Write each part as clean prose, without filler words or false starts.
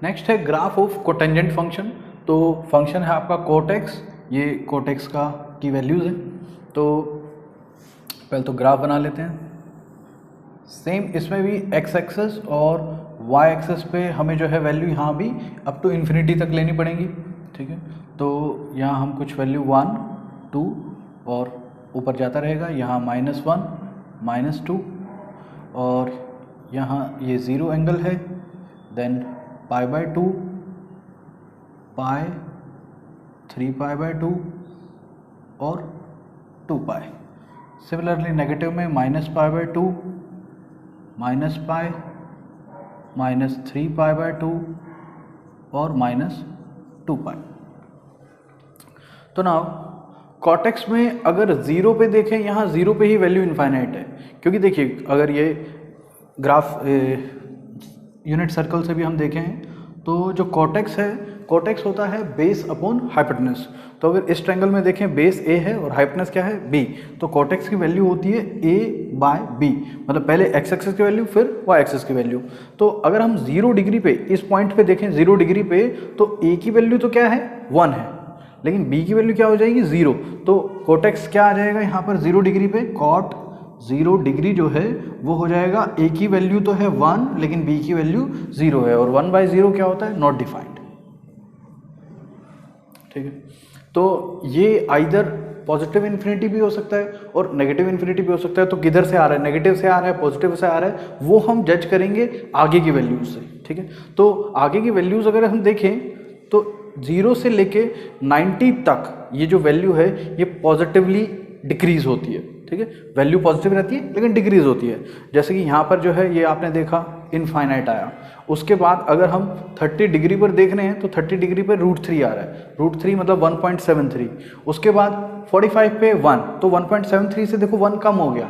Next है graph of cotangent function. तो function है आपका कोट एक्स, ये कोट एक्स की वैल्यूज़ है। तो पहले तो ग्राफ बना लेते हैं। सेम इसमें भी एक्स एक्सेस और वाई एक्सेस पे हमें जो है वैल्यू यहाँ भी अप टू इन्फिनिटी तक लेनी पड़ेगी, ठीक है। तो यहाँ हम कुछ वैल्यू 1 2 और ऊपर जाता रहेगा, यहाँ -1 -2 और यहाँ ये 0 एंगल है, देन π/2 पाई 3π/2 और 2π। सिमिलरली नेगेटिव में -π/2 -π -3π/2 और -2π। तो नाउ कॉटेक्स में अगर 0 पे देखें, यहाँ 0 पे ही वैल्यू इनफाइनाइट है, क्योंकि देखिए अगर ये ग्राफ यूनिट सर्कल से भी हम देखें तो जो कॉटेक्स है, कॉटेक्स होता है बेस अपॉन हाइपोटेनस। तो अगर इस ट्रायंगल में देखें बेस ए है और हाइपोटेनस क्या है b, तो कॉटेक्स की वैल्यू होती है a/b, मतलब पहले x एक्सिस की वैल्यू फिर y एक्सिस की वैल्यू। तो अगर हम 0 डिग्री पे इस पॉइंट पे देखें 0 डिग्री पे, तो a की वैल्यू तो क्या है 1 है, लेकिन b की वैल्यू क्या हो जाएगी 0। तो कॉटेक्स क्या आ जाएगा यहाँ पर 0 डिग्री पे, कॉट 0 डिग्री जो है वो हो जाएगा, a की वैल्यू तो है 1 लेकिन b की वैल्यू 0 है, और 1/0 क्या होता है, नॉट डिफाइंड, ठीक है। तो ये आइदर पॉजिटिव इन्फिनिटी भी हो सकता है और नेगेटिव इन्फिनिटी भी हो सकता है। तो किधर से आ रहा है, नेगेटिव से आ रहा है, पॉजिटिव से आ रहा है, वो हम जज करेंगे आगे की वैल्यूज से, ठीक है। तो आगे की वैल्यूज अगर हम देखें तो 0 से लेके 90 तक ये जो वैल्यू है ये पॉजिटिवली डिक्रीज होती है, ठीक है। वैल्यू पॉजिटिव रहती है लेकिन डिक्रीज होती है। जैसे कि यहाँ पर जो है ये आपने देखा इनफाइनाइट आया, उसके बाद अगर हम 30 डिग्री पर देख रहे हैं तो 30 डिग्री पर √3 आ रहा है, √3 मतलब 1.73। उसके बाद 45 पे 1, तो 1.73 से देखो 1 कम हो गया।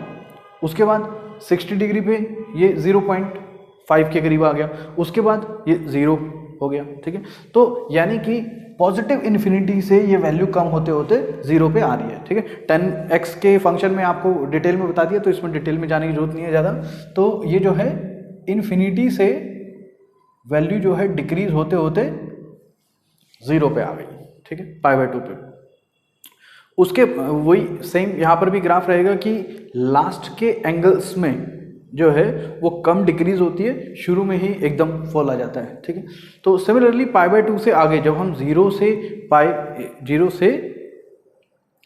उसके बाद 60 डिग्री पे ये 0.5 के करीब आ गया, उसके बाद ये 0 हो गया, ठीक है। तो यानी कि पॉजिटिव इन्फिनिटी से ये वैल्यू कम होते होते 0 पे आ रही है, ठीक है। 10x के फंक्शन में आपको डिटेल में बता दिया, तो इसमें डिटेल में जाने की जरूरत नहीं है ज़्यादा। तो ये जो है इन्फिनिटी से वैल्यू जो है डिक्रीज होते होते 0 पे आ गई, ठीक है, π/2 पे। उसके वही सेम यहाँ पर भी ग्राफ रहेगा कि लास्ट के एंगल्स में जो है वो कम डिक्रीज होती है, शुरू में ही एकदम फॉल आ जाता है, ठीक है। तो सिमिलरली π/2 से आगे जब हम 0 से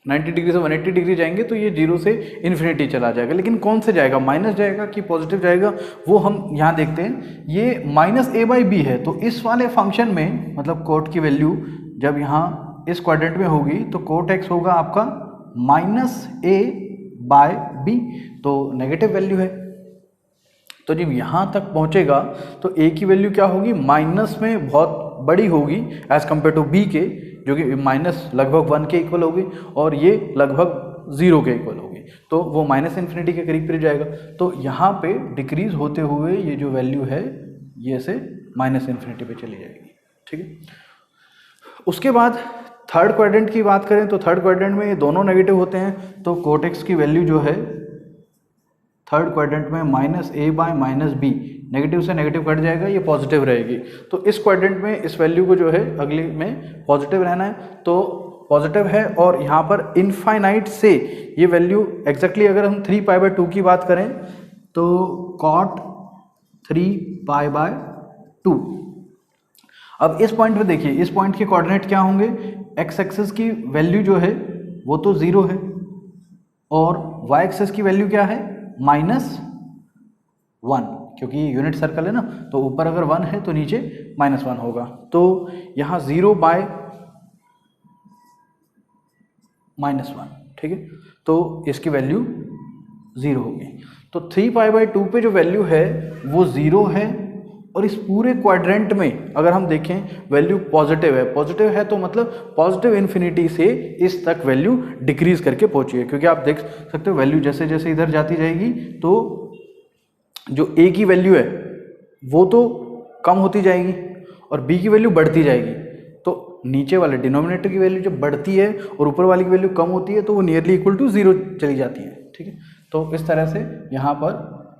90 डिग्री से 180 डिग्री जाएंगे तो ये 0 से इन्फिनिटी चला जाएगा। लेकिन कौन से जाएगा, माइनस जाएगा कि पॉजिटिव जाएगा, वो हम यहाँ देखते हैं। ये -a/b है, तो इस वाले फंक्शन में मतलब कोट की वैल्यू जब यहाँ इस क्वाड्रेंट में होगी तो कोट एक्स होगा आपका -a/b, तो नेगेटिव वैल्यू है। तो जब यहाँ तक पहुँचेगा तो a की वैल्यू क्या होगी, माइनस में बहुत बड़ी होगी एज कम्पेयर टू b के, जो कि माइनस लगभग 1 के इक्वल होगी और ये लगभग 0 के इक्वल होगी, तो वो -इन्फिनिटी के करीब फिर जाएगा। तो यहाँ पे डिक्रीज होते हुए ये जो वैल्यू है ये से -इन्फिनिटी पे चली जाएगी, ठीक है। उसके बाद थर्ड क्वाड्रेंट की बात करें तो थर्ड क्वाड्रेंट में ये दोनों नेगेटिव होते हैं, तो कोट एक्स की वैल्यू जो है थर्ड क्वाड्रेंट में -a/-b, नेगेटिव से नेगेटिव कट जाएगा, ये पॉजिटिव रहेगी। तो इस क्वाड्रेंट में इस वैल्यू को जो है अगली में पॉजिटिव रहना है, तो पॉजिटिव है। और यहाँ पर इनफाइनाइट से ये वैल्यू एग्जैक्टली अगर हम 3π/2 की बात करें तो cot 3π/2। अब इस पॉइंट पे देखिए, इस पॉइंट के कोऑर्डिनेट क्या होंगे, x एक्सिस की वैल्यू जो है वो तो 0 है और y एक्सिस की वैल्यू क्या है, -1, क्योंकि यूनिट सर्कल है ना, तो ऊपर अगर 1 है तो नीचे -1 होगा। तो यहाँ 0/-1, ठीक है, तो इसकी वैल्यू 0 होगी। तो 3π/2 पे जो वैल्यू है वो 0 है, और इस पूरे क्वाड्रेंट में अगर हम देखें वैल्यू पॉजिटिव है। पॉजिटिव है तो मतलब पॉजिटिव इन्फिनिटी से इस तक वैल्यू डिक्रीज करके पहुंची है, क्योंकि आप देख सकते हो वैल्यू जैसे जैसे इधर जाती जाएगी तो जो a की वैल्यू है वो तो कम होती जाएगी और b की वैल्यू बढ़ती जाएगी। तो नीचे वाले डिनोमिनेटर की वैल्यू जब बढ़ती है और ऊपर वाली की वैल्यू कम होती है तो वो नियरली इक्वल टू 0 चली जाती है, ठीक है। तो इस तरह से यहाँ पर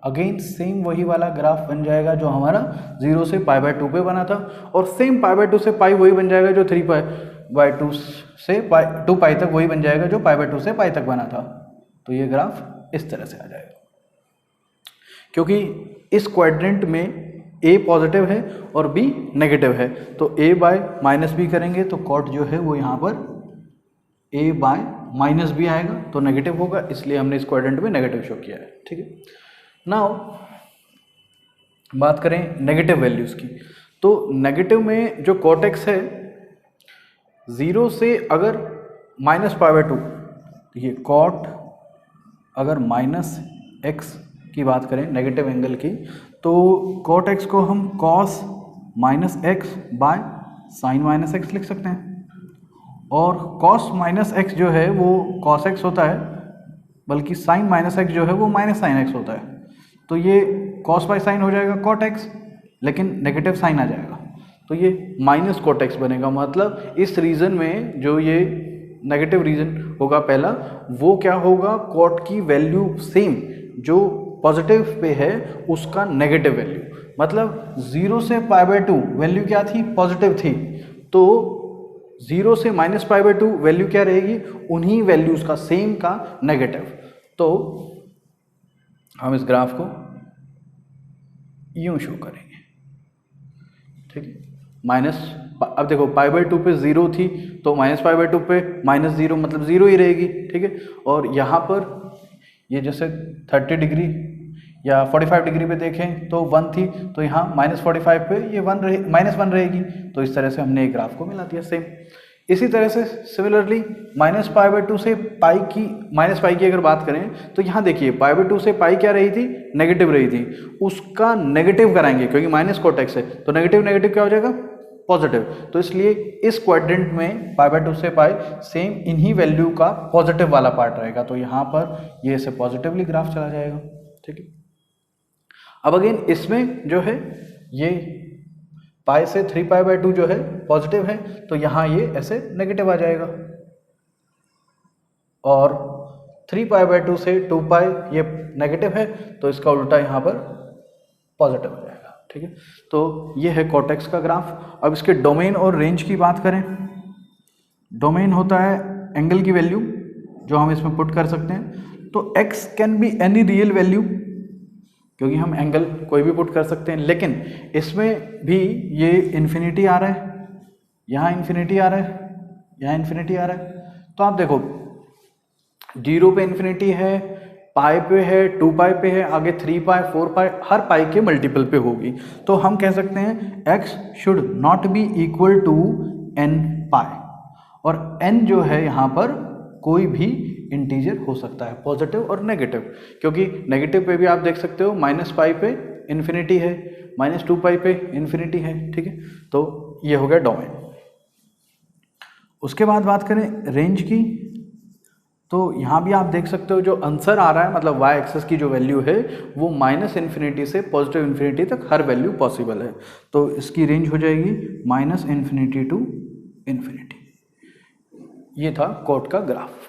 अगेन सेम वही वाला ग्राफ बन जाएगा जो हमारा 0 से π/2 पे बना था, और सेम π/2 से पाई वही बन जाएगा जो 3π/2 से 2π तक वही बन जाएगा जो π/2 से पाई तक बना था। तो ये ग्राफ इस तरह से आ जाएगा। क्योंकि इस क्वाड्रेंट में A पॉजिटिव है और B नेगेटिव है, तो A/-B करेंगे तो कॉट जो है वो यहाँ पर A/-B आएगा, तो नेगेटिव होगा, इसलिए हमने इस क्वाड्रेंट में नेगेटिव शो किया है। ठीक है, नाउ बात करें नेगेटिव वैल्यूज़ की। तो नेगेटिव में जो कॉट एक्स है 0 से अगर -π/2, ये कॉट अगर -x की बात करें नेगेटिव एंगल की, तो कॉट एक्स को हम cos -x/sin -x लिख सकते हैं, और cos -x जो है वो cos x होता है, बल्कि sin -x जो है वो -sin x होता है। तो ये cos/sin हो जाएगा cot x, लेकिन नेगेटिव साइन आ जाएगा, तो ये माइनस cot x बनेगा। मतलब इस रीजन में जो ये नेगेटिव रीजन होगा पहला, वो क्या होगा, कॉट की वैल्यू सेम जो पॉजिटिव पे है उसका नेगेटिव वैल्यू, मतलब 0 से π/2 वैल्यू क्या थी, पॉजिटिव थी, तो 0 से -π/2 वैल्यू क्या रहेगी, उन्हीं वैल्यूज का सेम का नेगेटिव। तो हम इस ग्राफ को यूं शो करेंगे। ठीक है, अब देखो π/2 पे 0 थी, तो -π/2 पे -0 मतलब 0 ही रहेगी। ठीक है, और यहाँ पर ये जैसे 30 डिग्री या 45 डिग्री पे देखें तो 1 थी, तो यहाँ -45 पे ये -1 रहेगी। तो इस तरह से हमने एक ग्राफ को मिला दिया सेम। इसी तरह से सिमिलरली -π/2 से पाई की अगर बात करें तो यहाँ देखिए π/2 से पाई क्या रही थी, नेगेटिव रही थी, उसका नेगेटिव कराएंगे क्योंकि माइनस cot x है, तो नेगेटिव नेगेटिव क्या हो जाएगा, पॉजिटिव। तो इसलिए इस क्वाड्रेंट में π/2 से पाई सेम इन्हीं वैल्यू का पॉजिटिव वाला पार्ट रहेगा, तो यहाँ पर ये ऐसे पॉजिटिवली ग्राफ चला जाएगा। ठीक है, अब अगेन इसमें जो है ये पाई से 3π/2 जो है पॉजिटिव है, तो यहाँ ये ऐसे नेगेटिव आ जाएगा, और 3π/2 से 2π ये नेगेटिव है, तो इसका उल्टा यहाँ पर पॉजिटिव आ जाएगा। ठीक है, तो ये है cot x का ग्राफ। अब इसके डोमेन और रेंज की बात करें, डोमेन होता है एंगल की वैल्यू जो हम इसमें पुट कर सकते हैं, तो x can be any real value, क्योंकि हम एंगल कोई भी पुट कर सकते हैं, लेकिन इसमें भी ये इन्फिनिटी आ रहा है, यहाँ इन्फिनिटी आ रहा है, यहाँ इन्फिनिटी आ रहा है। तो आप देखो 0 पे इन्फिनिटी है, पाई पे है, 2π पे है, आगे 3π 4π हर पाई के मल्टीपल पे होगी। तो हम कह सकते हैं x should not be equal to n π, और n जो है यहाँ पर कोई भी इंटीजर हो सकता है, पॉजिटिव और नेगेटिव, क्योंकि नेगेटिव पे भी आप देख सकते हो -π पे इन्फिनिटी है, -2π पे इन्फिनिटी है। ठीक है, तो ये हो गया डोमेन। उसके बाद बात करें रेंज की, तो यहाँ भी आप देख सकते हो जो आंसर आ रहा है, मतलब y एक्सेस की जो वैल्यू है वो -∞ से पॉजिटिव इन्फिनिटी तक हर वैल्यू पॉसिबल है, तो इसकी रेंज हो जाएगी -∞ to ∞। ये था कॉट का ग्राफ।